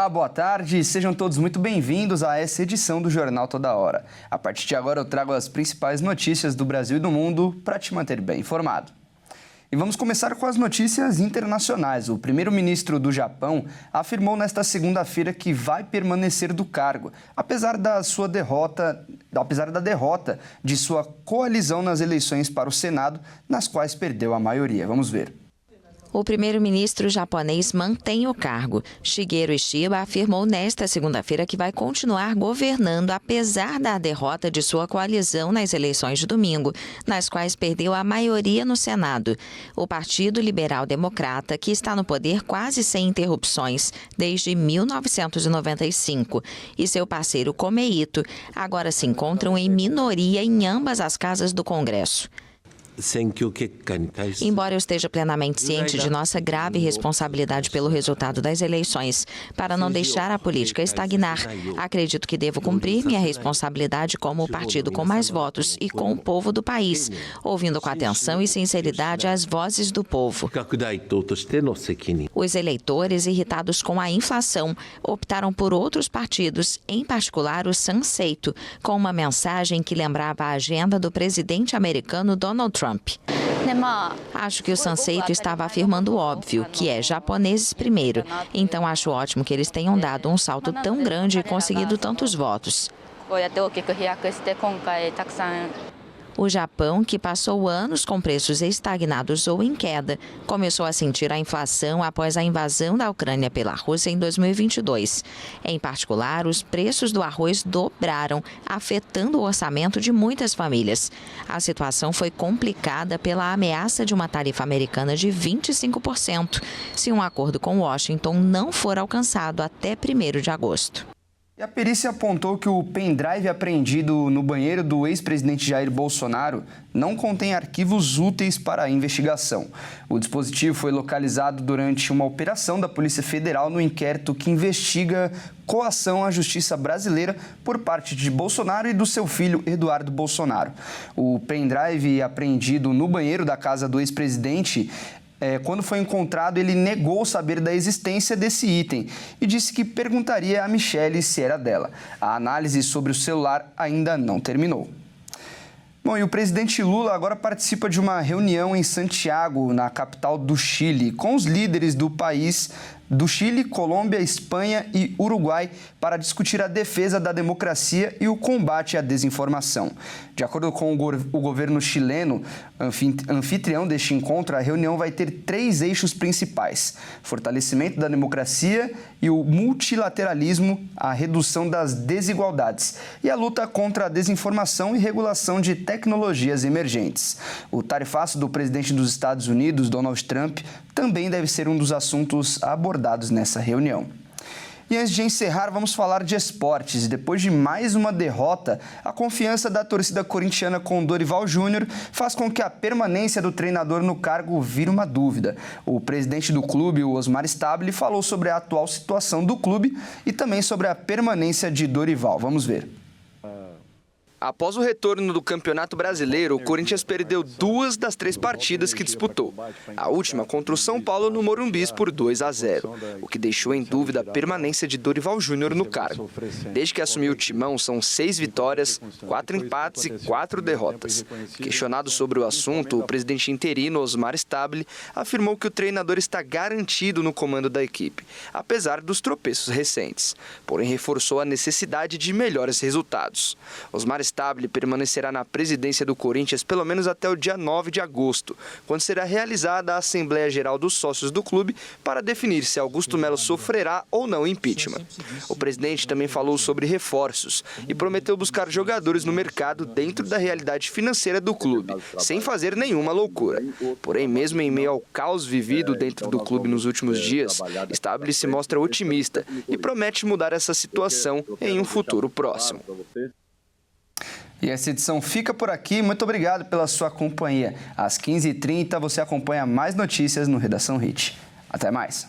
Olá, boa tarde, sejam todos muito bem-vindos a essa edição do Jornal Toda Hora. A partir de agora eu trago as principais notícias do Brasil e do mundo para te manter bem informado. E vamos começar com as notícias internacionais. O primeiro-ministro do Japão afirmou nesta segunda-feira que vai permanecer do cargo, apesar da derrota de sua coalizão nas eleições para o Senado, nas quais perdeu a maioria. Vamos ver. O primeiro-ministro japonês mantém o cargo. Shigeru Ishiba afirmou nesta segunda-feira que vai continuar governando apesar da derrota de sua coalizão nas eleições de domingo, nas quais perdeu a maioria no Senado. O Partido Liberal Democrata, que está no poder quase sem interrupções desde 1995, e seu parceiro Komeito agora se encontram em minoria em ambas as casas do Congresso. Embora eu esteja plenamente ciente de nossa grave responsabilidade pelo resultado das eleições, para não deixar a política estagnar, acredito que devo cumprir minha responsabilidade como o partido com mais votos e com o povo do país, ouvindo com atenção e sinceridade as vozes do povo. Os eleitores, irritados com a inflação, optaram por outros partidos, em particular o Sanseito, com uma mensagem que lembrava a agenda do presidente americano Donald Trump. Acho que o Sanseito estava afirmando o óbvio, que é japoneses primeiro. Então acho ótimo que eles tenham dado um salto tão grande e conseguido tantos votos. O Japão, que passou anos com preços estagnados ou em queda, começou a sentir a inflação após a invasão da Ucrânia pela Rússia em 2022. Em particular, os preços do arroz dobraram, afetando o orçamento de muitas famílias. A situação foi complicada pela ameaça de uma tarifa americana de 25%, se um acordo com Washington não for alcançado até 1º de agosto. E a perícia apontou que o pendrive apreendido no banheiro do ex-presidente Jair Bolsonaro não contém arquivos úteis para a investigação. O dispositivo foi localizado durante uma operação da Polícia Federal no inquérito que investiga coação à justiça brasileira por parte de Bolsonaro e do seu filho Eduardo Bolsonaro. O pendrive apreendido no banheiro da casa do ex-presidente quando foi encontrado, ele negou saber da existência desse item e disse que perguntaria a Michelle se era dela. A análise sobre o celular ainda não terminou. Bom, e o presidente Lula agora participa de uma reunião em Santiago, na capital do Chile, com os líderes do país do Chile, Colômbia, Espanha e Uruguai para discutir a defesa da democracia e o combate à desinformação. De acordo com o governo chileno, anfitrião deste encontro, a reunião vai ter 3 eixos principais: fortalecimento da democracia e o multilateralismo, a redução das desigualdades e a luta contra a desinformação e regulação de tecnologias emergentes. O tarifaço do presidente dos Estados Unidos, Donald Trump, também deve ser um dos assuntos abordados nessa reunião. E antes de encerrar, vamos falar de esportes. Depois de mais uma derrota, a confiança da torcida corintiana com Dorival Júnior faz com que a permanência do treinador no cargo vire uma dúvida. O presidente do clube, o Osmar Stabile, falou sobre a atual situação do clube e também sobre a permanência de Dorival. Vamos ver. Após o retorno do Campeonato Brasileiro, o Corinthians perdeu 2 das 3 partidas que disputou. A última contra o São Paulo no Morumbi por 2-0, o que deixou em dúvida a permanência de Dorival Júnior no cargo. Desde que assumiu o timão, são 6 vitórias, 4 empates e 4 derrotas. Questionado sobre o assunto, o presidente interino Osmar Stabile afirmou que o treinador está garantido no comando da equipe, apesar dos tropeços recentes. Porém, reforçou a necessidade de melhores resultados. Osmar Stabile permanecerá na presidência do Corinthians pelo menos até o dia 9 de agosto, quando será realizada a Assembleia Geral dos Sócios do clube para definir se Augusto Melo sofrerá ou não impeachment. O presidente também falou sobre reforços e prometeu buscar jogadores no mercado dentro da realidade financeira do clube, sem fazer nenhuma loucura. Porém, mesmo em meio ao caos vivido dentro do clube nos últimos dias, Stabile se mostra otimista e promete mudar essa situação em um futuro próximo. E essa edição fica por aqui. Muito obrigado pela sua companhia. Às 15h30 você acompanha mais notícias no Redação Hit. Até mais.